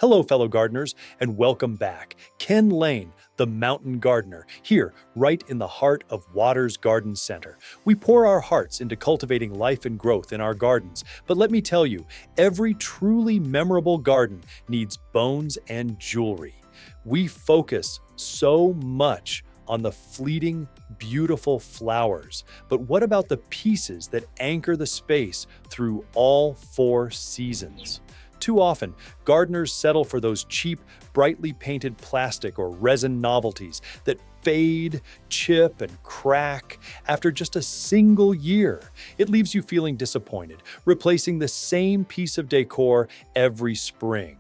Hello, fellow gardeners, and welcome back. Ken Lane, the mountain gardener, here, right in the heart of Water's Garden Center. We pour our hearts into cultivating life and growth in our gardens, but let me tell you, every truly memorable garden needs bones and jewelry. We focus so much on the fleeting, beautiful flowers, but what about the pieces that anchor the space through all 4 seasons? Too often, gardeners settle for those cheap, brightly painted plastic or resin novelties that fade, chip, and crack after just a single year. It leaves you feeling disappointed, replacing the same piece of decor every spring.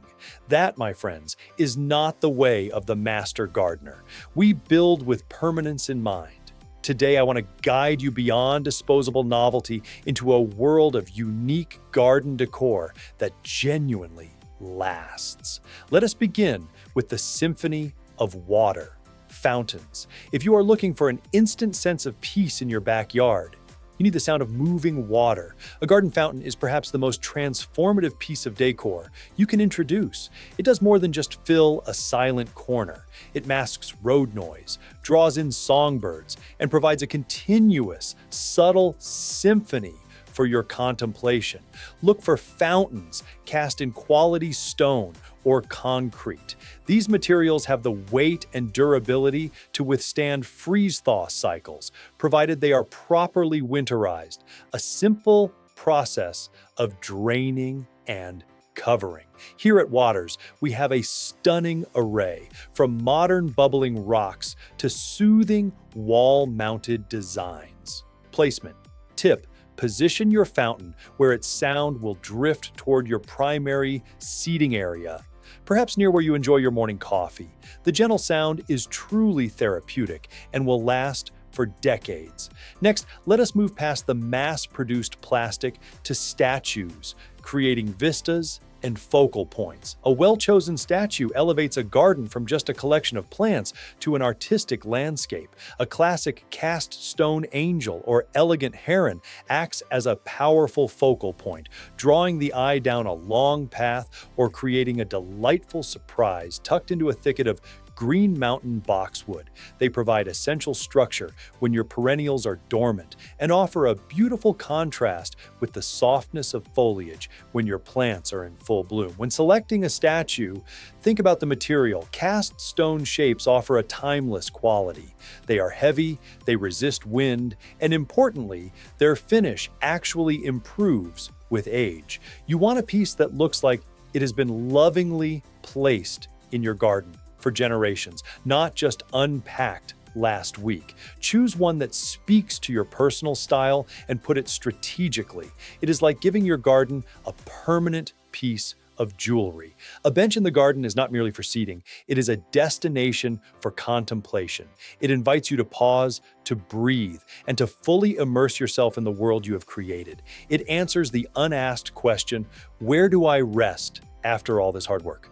That, my friends, is not the way of the master gardener. We build with permanence in mind. Today, I want to guide you beyond disposable novelty into a world of unique garden decor that genuinely lasts. Let us begin with the symphony of water, fountains. If you are looking for an instant sense of peace in your backyard, you need the sound of moving water. A garden fountain is perhaps the most transformative piece of decor you can introduce. It does more than just fill a silent corner. It masks road noise, draws in songbirds, and provides a continuous, subtle symphony for your contemplation. Look for fountains cast in quality stone or concrete. These materials have the weight and durability to withstand freeze-thaw cycles, provided they are properly winterized, a simple process of draining and covering. Here at Waters, we have a stunning array, from modern bubbling rocks to soothing wall-mounted designs. Placement. Tip: position your fountain where its sound will drift toward your primary seating area, perhaps near where you enjoy your morning coffee. The gentle sound is truly therapeutic and will last for decades. Next, let us move past the mass-produced plastic to statues, creating vistas and focal points. A well-chosen statue elevates a garden from just a collection of plants to an artistic landscape. A classic cast stone angel or elegant heron acts as a powerful focal point, drawing the eye down a long path or creating a delightful surprise tucked into a thicket of Green Mountain boxwood. They provide essential structure when your perennials are dormant and offer a beautiful contrast with the softness of foliage when your plants are in full bloom. When selecting a statue, think about the material. Cast stone shapes offer a timeless quality. They are heavy, they resist wind, and importantly, their finish actually improves with age. You want a piece that looks like it has been lovingly placed in your garden for generations, not just unpacked last week. Choose one that speaks to your personal style and put it strategically. It is like giving your garden a permanent piece of jewelry. A bench in the garden is not merely for seating, it is a destination for contemplation. It invites you to pause, to breathe, and to fully immerse yourself in the world you have created. It answers the unasked question, where do I rest after all this hard work?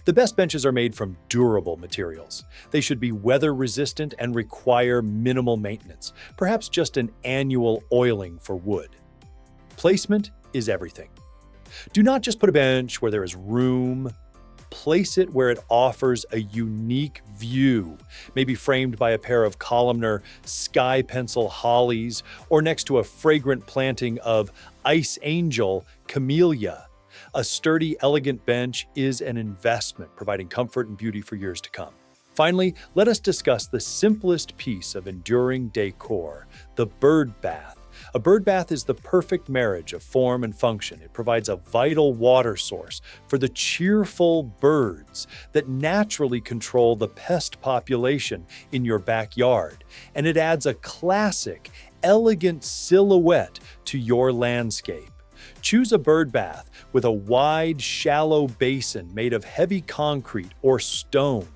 The best benches are made from durable materials. They should be weather-resistant and require minimal maintenance, perhaps just an annual oiling for wood. Placement is everything. Do not just put a bench where there is room. Place it where it offers a unique view, maybe framed by a pair of columnar sky pencil hollies or next to a fragrant planting of ice angel camellia. A sturdy, elegant bench is an investment, providing comfort and beauty for years to come. Finally, let us discuss the simplest piece of enduring decor, the bird bath. A bird bath is the perfect marriage of form and function. It provides a vital water source for the cheerful birds that naturally control the pest population in your backyard. And it adds a classic, elegant silhouette to your landscape. Choose a bird bath with a wide, shallow basin made of heavy concrete or stone.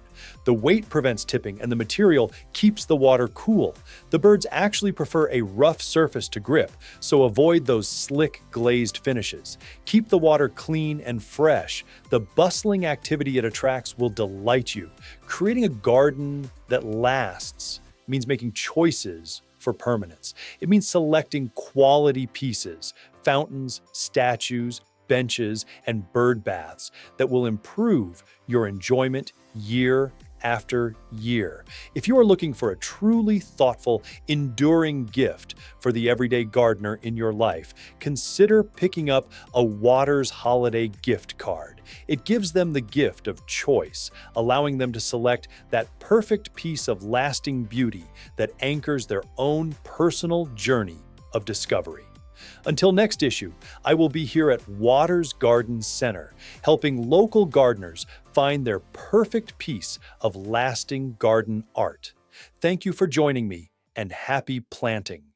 The weight prevents tipping and the material keeps the water cool. The birds actually prefer a rough surface to grip, so avoid those slick, glazed finishes. Keep the water clean and fresh. The bustling activity it attracts will delight you. Creating a garden that lasts means making choices for permanence. It means selecting quality pieces, fountains, statues, benches, and bird baths that will improve your enjoyment year after year. If you are looking for a truly thoughtful, enduring gift for the everyday gardener in your life, consider picking up a Waters Holiday gift card. It gives them the gift of choice, allowing them to select that perfect piece of lasting beauty that anchors their own personal journey of discovery. Until next issue, I will be here at Waters Garden Center, helping local gardeners find their perfect piece of lasting garden art. Thank you for joining me, and happy planting.